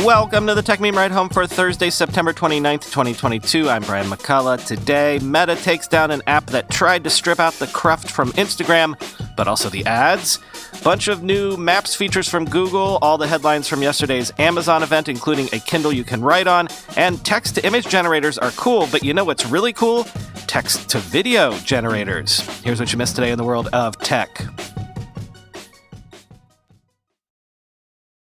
Welcome to the Techmeme Ride Home for Thursday, September 29th, 2022. I'm Brian McCullough. Today, Meta takes down an app that tried to strip out the cruft from Instagram, but also the ads. Bunch of new Maps features from Google, all the headlines from yesterday's Amazon event, including a Kindle you can write on, and text-to-image generators are cool, but you know what's really cool? Text-to-video generators. Here's what you missed today in the world of tech.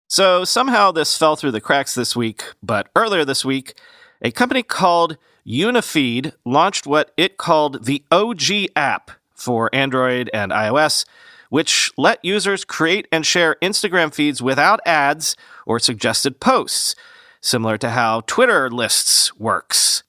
So somehow this fell through the cracks this week, but earlier this week, a company called Unifeed launched what it called the OG app for Android and iOS, which let users create and share Instagram feeds without ads or suggested posts, similar to how Twitter lists works.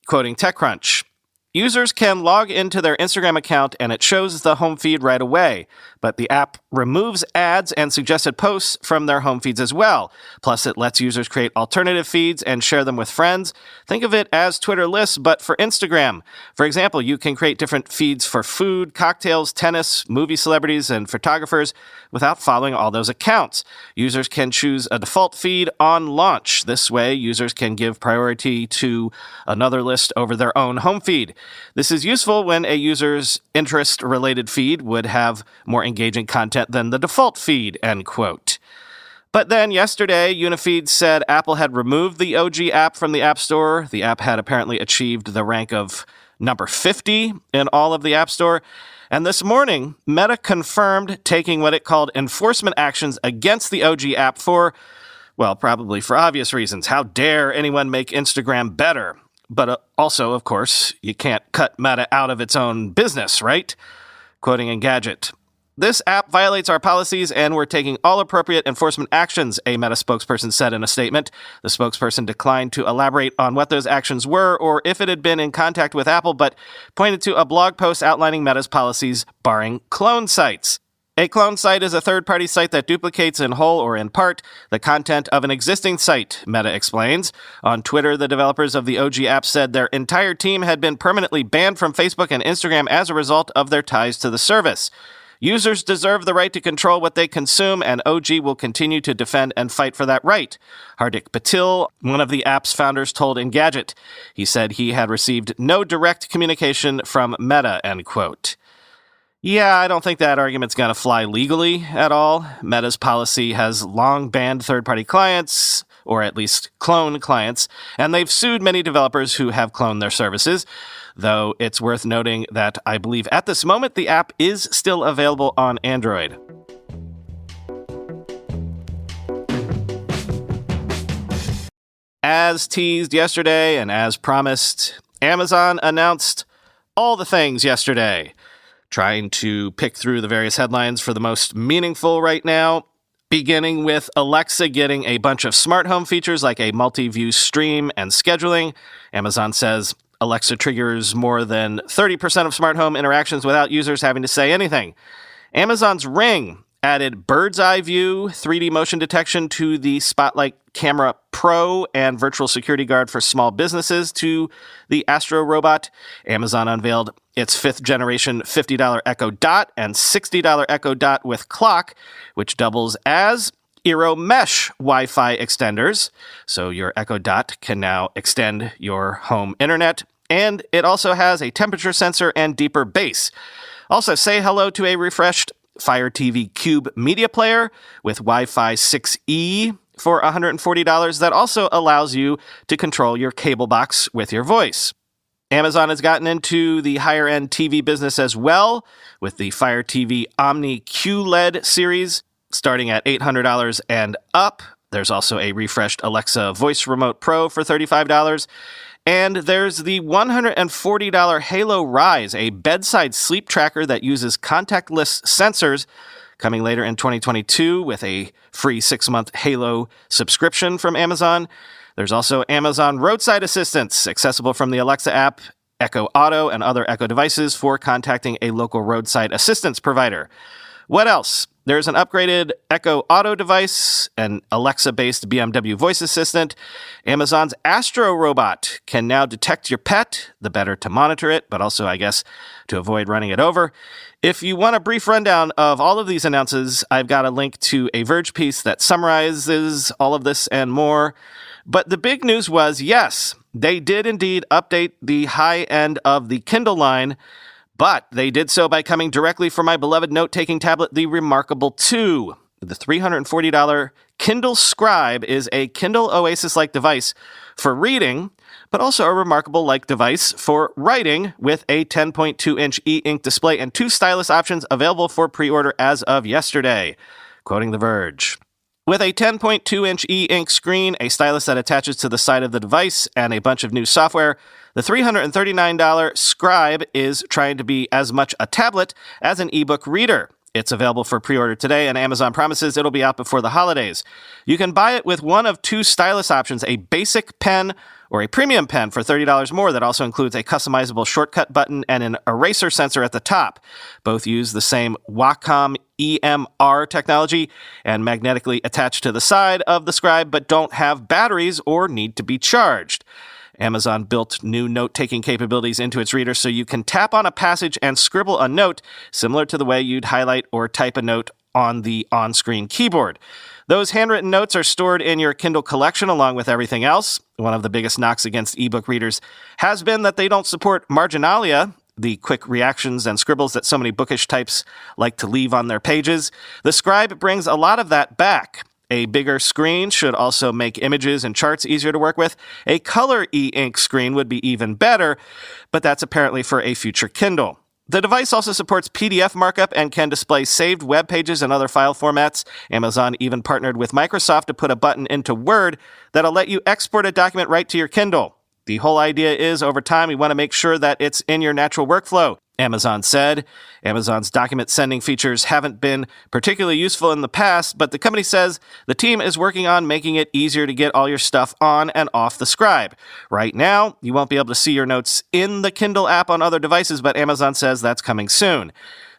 Quoting TechCrunch, users can log into their Instagram account and it shows the home feed right away, but the app removes ads and suggested posts from their home feeds as well. Plus, it lets users create alternative feeds and share them with friends. Think of it as Twitter lists, but for Instagram. For example, you can create different feeds for food, cocktails, tennis, movie celebrities, and photographers without following all those accounts. Users can choose a default feed on launch. This way, users can give priority to another list over their own home feed. This is useful when a user's interest-related feed would have more engaging content than the default feed, end quote. But then yesterday, Unifeed said Apple had removed the OG app from the App Store. The app had apparently achieved the rank of number 50 in all of the App Store. And this morning, Meta confirmed taking what it called enforcement actions against the OG app for, well, probably for obvious reasons. How dare anyone make Instagram better? But also, of course, you can't cut Meta out of its own business, right? Quoting Engadget, "This app violates our policies and we're taking all appropriate enforcement actions," a Meta spokesperson said in a statement. The spokesperson declined to elaborate on what those actions were or if it had been in contact with Apple, but pointed to a blog post outlining Meta's policies barring clone sites. A clone site is a third-party site that duplicates in whole or in part the content of an existing site, Meta explains. On Twitter, the developers of the OG app said their entire team had been permanently banned from Facebook and Instagram as a result of their ties to the service. Users deserve the right to control what they consume, and OG will continue to defend and fight for that right, Hardik Patil, one of the app's founders, told Engadget. He said he had received no direct communication from Meta, end quote. Yeah, I don't think that argument's going to fly legally at all. Meta's policy has long banned third-party clients, or at least clone clients, and they've sued many developers who have cloned their services, though it's worth noting that I believe at this moment the app is still available on Android. As teased yesterday and as promised, Amazon announced all the things yesterday. Trying to pick through the various headlines for the most meaningful right now, beginning with Alexa getting a bunch of smart home features like a multi-view stream and scheduling. Amazon says Alexa triggers more than 30% of smart home interactions without users having to say anything. Amazon's Ring added bird's eye view, 3D motion detection to the Spotlight Camera Pro, and virtual security guard for small businesses to the Astro robot. Amazon unveiled its 5th generation $50 Echo Dot and $60 Echo Dot with clock, which doubles as Eero Mesh Wi-Fi extenders. So your Echo Dot can now extend your home internet. And it also has a temperature sensor and deeper bass. Also, say hello to a refreshed Fire TV Cube media player with Wi-Fi 6E for $140 that also allows you to control your cable box with your voice. Amazon has gotten into the higher-end TV business as well with the Fire TV Omni QLED series starting at $800 and up. There's also a refreshed Alexa Voice Remote Pro for $35. And there's the $140 Halo Rise, a bedside sleep tracker that uses contactless sensors, coming later in 2022 with a free 6-month Halo subscription from Amazon. There's also Amazon Roadside Assistance, accessible from the Alexa app, Echo Auto, and other Echo devices for contacting a local roadside assistance provider. What else? There's an upgraded Echo Auto device, an Alexa-based BMW voice assistant. Amazon's Astro robot can now detect your pet, the better to monitor it, but also, I guess, to avoid running it over. If you want a brief rundown of all of these announcements, I've got a link to a Verge piece that summarizes all of this and more. But the big news was, yes, they did indeed update the high end of the Kindle line, but they did so by coming directly from my beloved note-taking tablet, the Remarkable 2. The $340 Kindle Scribe is a Kindle Oasis-like device for reading, but also a Remarkable-like device for writing with a 10.2-inch e-ink display and 2 stylus options available for pre-order as of yesterday, quoting The Verge. With a 10.2-inch e-ink screen, a stylus that attaches to the side of the device, and a bunch of new software, the $339 Scribe is trying to be as much a tablet as an ebook reader. It's available for pre-order today, and Amazon promises it'll be out before the holidays. You can buy it with one of 2 stylus options, a basic pen or a premium pen for $30 more that also includes a customizable shortcut button and an eraser sensor at the top. Both use the same Wacom EMR technology and magnetically attached to the side of the Scribe, but don't have batteries or need to be charged. Amazon built new note-taking capabilities into its reader so you can tap on a passage and scribble a note, similar to the way you'd highlight or type a note on the on-screen keyboard. Those handwritten notes are stored in your Kindle collection along with everything else. One of the biggest knocks against ebook readers has been that they don't support marginalia, the quick reactions and scribbles that so many bookish types like to leave on their pages. The Scribe brings a lot of that back. A bigger screen should also make images and charts easier to work with. A color e-ink screen would be even better, but that's apparently for a future Kindle. The device also supports PDF markup and can display saved web pages and other file formats. Amazon even partnered with Microsoft to put a button into Word that'll let you export a document right to your Kindle. The whole idea is, over time, we want to make sure that it's in your natural workflow, Amazon said. Amazon's document sending features haven't been particularly useful in the past, but the company says the team is working on making it easier to get all your stuff on and off the Scribe. Right now, you won't be able to see your notes in the Kindle app on other devices, but Amazon says that's coming soon.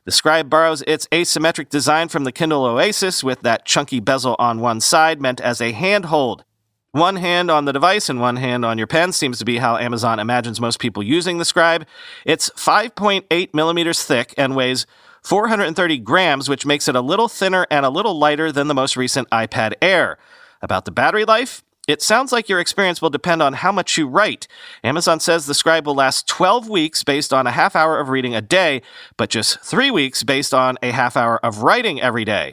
The Scribe borrows its asymmetric design from the Kindle Oasis with that chunky bezel on one side meant as a handhold. One hand on the device and one hand on your pen seems to be how Amazon imagines most people using the Scribe. It's 5.8 millimeters thick and weighs 430 grams, which makes it a little thinner and a little lighter than the most recent iPad Air. About the battery life, it sounds like your experience will depend on how much you write. Amazon says the Scribe will last 12 weeks based on a half hour of reading a day, but just 3 weeks based on a half hour of writing every day.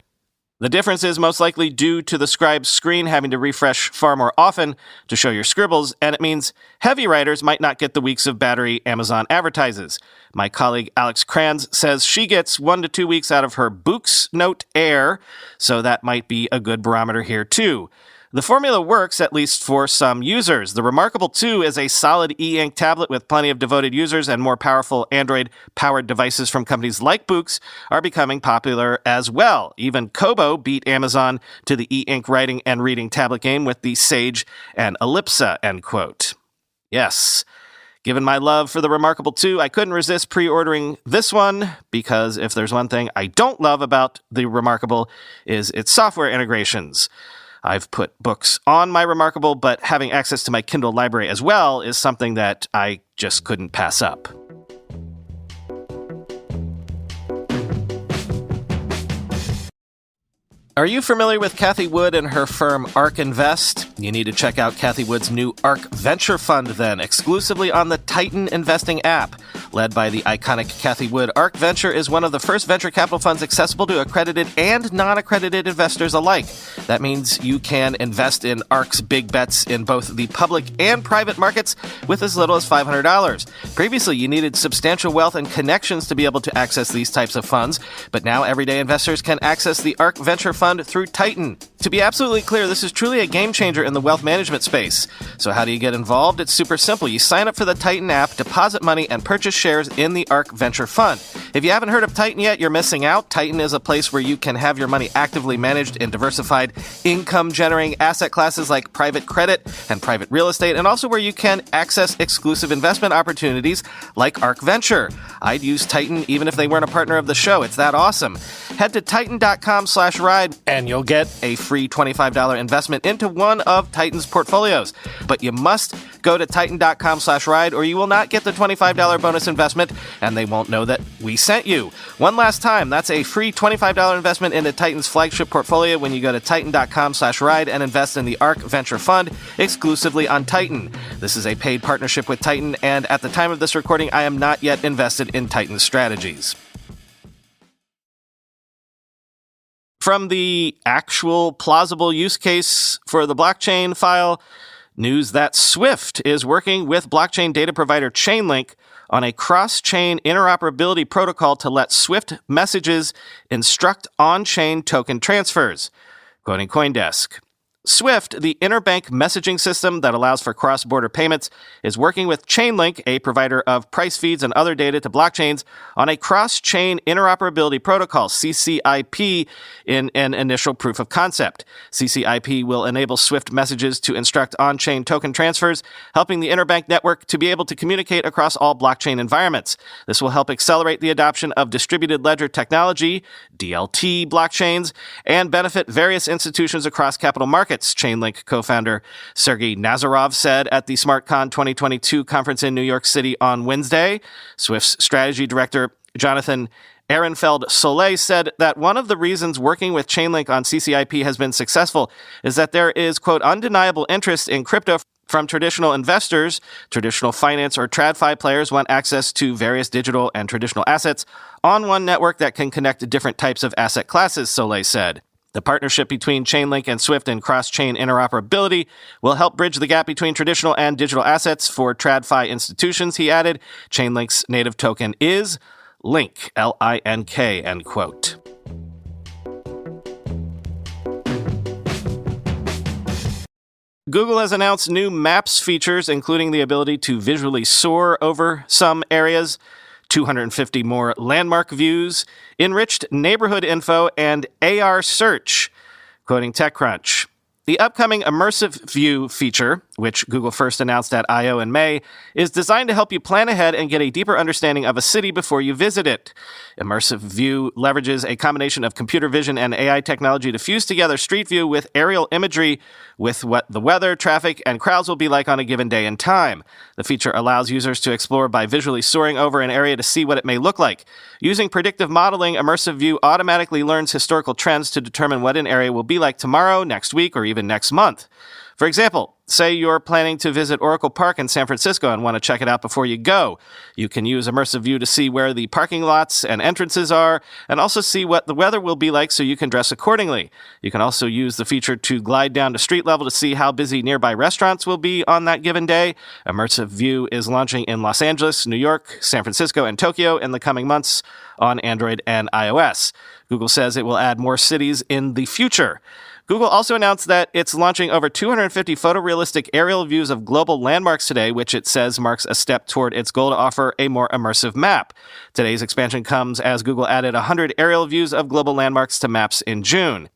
The difference is most likely due to the Scribe's screen having to refresh far more often to show your scribbles, and it means heavy writers might not get the weeks of battery Amazon advertises. My colleague Alex Kranz says she gets 1 to 2 weeks out of her Books Note Air, so that might be a good barometer here too. The formula works, at least for some users. The Remarkable 2 is a solid e-ink tablet with plenty of devoted users, and more powerful Android-powered devices from companies like Books are becoming popular as well. Even Kobo beat Amazon to the e-ink writing and reading tablet game with the Sage and Ellipsa, end quote. Yes. Given my love for the Remarkable 2, I couldn't resist pre-ordering this one, because if there's one thing I don't love about the Remarkable is its software integrations. I've put books on my Remarkable, but having access to my Kindle library as well is something that I just couldn't pass up. Are you familiar with Cathie Wood and her firm ARK Invest? You need to check out Cathie Wood's new ARK Venture Fund then, exclusively on the Titan Investing app. Led by the iconic Cathie Wood, ARK Venture is one of the first venture capital funds accessible to accredited and non-accredited investors alike. That means you can invest in ARK's big bets in both the public and private markets with as little as $500. Previously, you needed substantial wealth and connections to be able to access these types of funds, but now everyday investors can access the ARK Venture Fund through Titan. To be absolutely clear, this is truly a game changer in the wealth management space. So how do you get involved? It's super simple. You sign up for the Titan app, deposit money, and purchase shares in the ARK Venture Fund. If you haven't heard of Titan yet, you're missing out. Titan is a place where you can have your money actively managed in diversified income-generating asset classes like private credit and private real estate, and also where you can access exclusive investment opportunities like ARK Venture. I'd use Titan even if they weren't a partner of the show. It's that awesome. Head to titan.com/ride and you'll get a free $25 investment into one of Titan's portfolios. But you must go to titan.com/ride or you will not get the $25 bonus investment and they won't know that we sent you. One last time, that's a free $25 investment into Titan's flagship portfolio when you go to titan.com/ride and invest in the ARK Venture Fund exclusively on Titan. This is a paid partnership with Titan, and at the time of this recording, I am not yet invested in Titan's strategies. From the actual plausible use case for the blockchain file, news that Swift is working with blockchain data provider Chainlink on a cross-chain interoperability protocol to let Swift messages instruct on-chain token transfers. Quoting CoinDesk, Swift, the interbank messaging system that allows for cross-border payments, is working with Chainlink, a provider of price feeds and other data to blockchains, on a cross-chain interoperability protocol, CCIP, in an initial proof of concept. CCIP will enable Swift messages to instruct on-chain token transfers, helping the interbank network to be able to communicate across all blockchain environments. This will help accelerate the adoption of distributed ledger technology, DLT blockchains, and benefit various institutions across capital markets. Chainlink co-founder Sergey Nazarov said at the SmartCon 2022 conference in New York City on Wednesday. Swift's strategy director, Jonathan Ehrenfeld-Soleil, said that one of the reasons working with Chainlink on CCIP has been successful is that there is, quote, undeniable interest in crypto from traditional investors. Traditional finance or TradFi players want access to various digital and traditional assets on one network that can connect different types of asset classes, Soleil said. The partnership between Chainlink and Swift and cross-chain interoperability will help bridge the gap between traditional and digital assets for TradFi institutions, he added. Chainlink's native token is Link, L-I-N-K, end quote. Google has announced new Maps features, including the ability to visually soar over some areas, 250 more landmark views, enriched neighborhood info, and AR search. Quoting TechCrunch, the upcoming Immersive View feature, which Google first announced at I/O in May, is designed to help you plan ahead and get a deeper understanding of a city before you visit it. Immersive View leverages a combination of computer vision and AI technology to fuse together Street View with aerial imagery with what the weather, traffic, and crowds will be like on a given day and time. The feature allows users to explore by visually soaring over an area to see what it may look like. Using predictive modeling, Immersive View automatically learns historical trends to determine what an area will be like tomorrow, next week, or even next month. For example, say you're planning to visit Oracle Park in San Francisco and want to check it out before you go. You can use Immersive View to see where the parking lots and entrances are, and also see what the weather will be like so you can dress accordingly. You can also use the feature to glide down to street level to see how busy nearby restaurants will be on that given day. Immersive View is launching in Los Angeles, New York, San Francisco, and Tokyo in the coming months on Android and iOS. Google says it will add more cities in the future. Google also announced that it's launching over 250 photorealistic aerial views of global landmarks today, which it says marks a step toward its goal to offer a more immersive map. Today's expansion comes as Google added 100 aerial views of global landmarks to maps in June.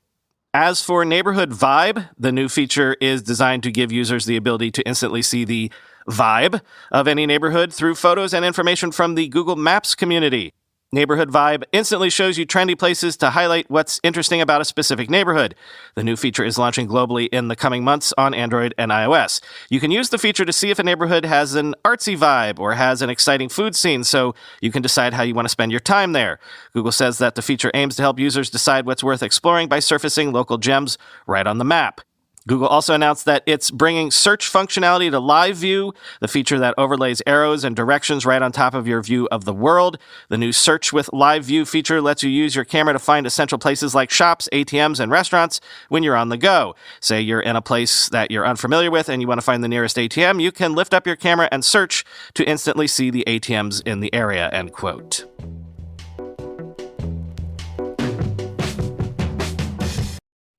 As for Neighborhood Vibe, the new feature is designed to give users the ability to instantly see the vibe of any neighborhood through photos and information from the Google Maps community. Neighborhood Vibe instantly shows you trendy places to highlight what's interesting about a specific neighborhood. The new feature is launching globally in the coming months on Android and iOS. You can use the feature to see if a neighborhood has an artsy vibe or has an exciting food scene, so you can decide how you want to spend your time there. Google says that the feature aims to help users decide what's worth exploring by surfacing local gems right on the map. Google also announced that it's bringing search functionality to Live View, the feature that overlays arrows and directions right on top of your view of the world. The new Search with Live View feature lets you use your camera to find essential places like shops, ATMs, and restaurants when you're on the go. Say you're in a place that you're unfamiliar with and you want to find the nearest ATM, you can lift up your camera and search to instantly see the ATMs in the area, end quote.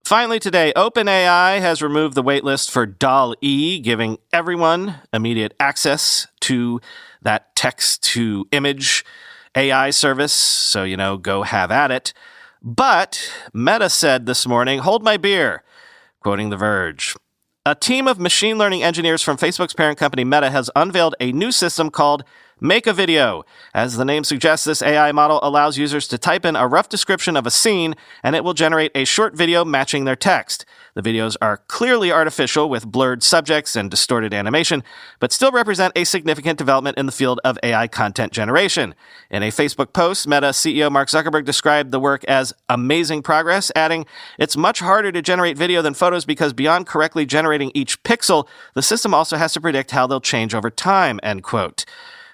Finally today, OpenAI has removed the waitlist for DALL-E, giving everyone immediate access to that text-to-image AI service, so, go have at it. But Meta said this morning, hold my beer, quoting The Verge. A team of machine learning engineers from Facebook's parent company Meta has unveiled a new system called Make a Video. As the name suggests, this AI model allows users to type in a rough description of a scene, and it will generate a short video matching their text. The videos are clearly artificial with blurred subjects and distorted animation, but still represent a significant development in the field of AI content generation. In a Facebook post, Meta CEO Mark Zuckerberg described the work as amazing progress, adding, "It's much harder to generate video than photos because beyond correctly generating each pixel, the system also has to predict how they'll change over time," end quote.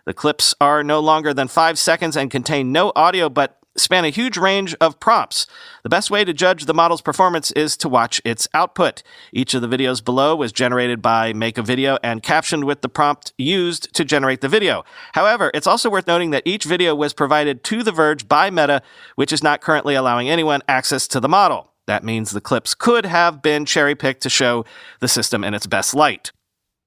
The clips are no longer than 5 seconds and contain no audio, but span a huge range of prompts. The best way to judge the model's performance is to watch its output. Each of the videos below was generated by Make a Video and captioned with the prompt used to generate the video. However, it's also worth noting that each video was provided to The Verge by Meta, which is not currently allowing anyone access to the model. That means the clips could have been cherry-picked to show the system in its best light.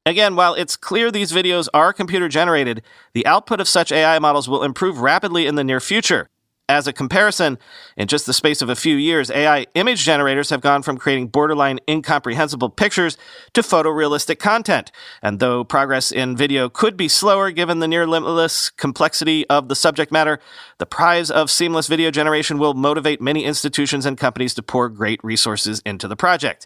Again, while it's clear these videos are computer-generated, the output of such AI models will improve rapidly in the near future. As a comparison, in just the space of a few years, AI image generators have gone from creating borderline incomprehensible pictures to photorealistic content. And though progress in video could be slower given the near limitless complexity of the subject matter, the prize of seamless video generation will motivate many institutions and companies to pour great resources into the project.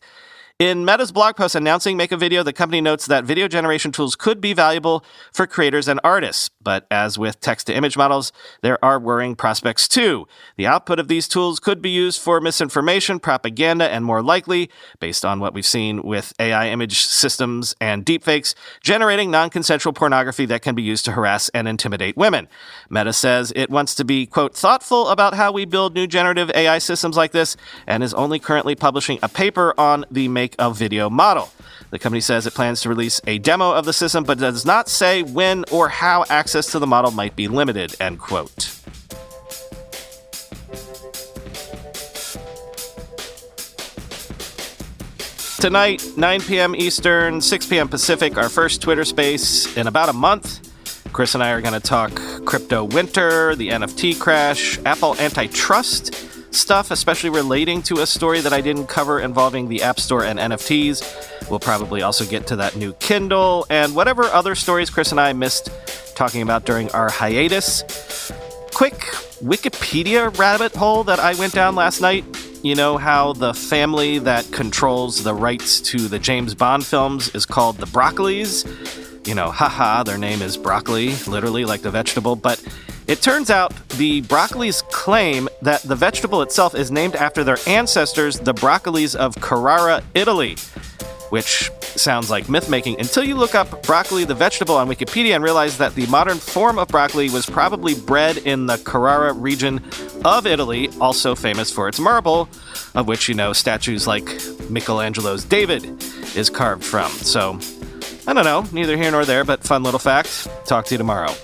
In Meta's blog post announcing Make a Video, the company notes that video generation tools could be valuable for creators and artists. But as with text-to-image models, there are worrying prospects too. The output of these tools could be used for misinformation, propaganda, and more likely, based on what we've seen with AI image systems and deepfakes, generating non-consensual pornography that can be used to harass and intimidate women. Meta says it wants to be, quote, thoughtful about how we build new generative AI systems like this, and is only currently publishing a paper on the Make a Video model. The company says it plans to release a demo of the system, but does not say when or how access to the model might be limited, end quote. Tonight, 9 p.m. Eastern, 6 p.m. Pacific, our first Twitter space in about a month. Chris and I are going to talk crypto winter, the NFT crash, Apple antitrust stuff, especially relating to a story that I didn't cover involving the App Store and NFTs. We'll probably also get to that new Kindle and whatever other stories Chris and I missed talking about during our hiatus. Quick Wikipedia rabbit hole that I went down last night. You know how the family that controls the rights to the James Bond films is called the Broccolis? Haha, their name is broccoli, literally like the vegetable, but it turns out the Broccolis claim that the vegetable itself is named after their ancestors, the Broccolis of Carrara, Italy, which sounds like myth-making until you look up broccoli the vegetable on Wikipedia and realize that the modern form of broccoli was probably bred in the Carrara region of Italy, also famous for its marble, of which, statues like Michelangelo's David is carved from. So, I don't know, neither here nor there, but fun little fact. Talk to you tomorrow.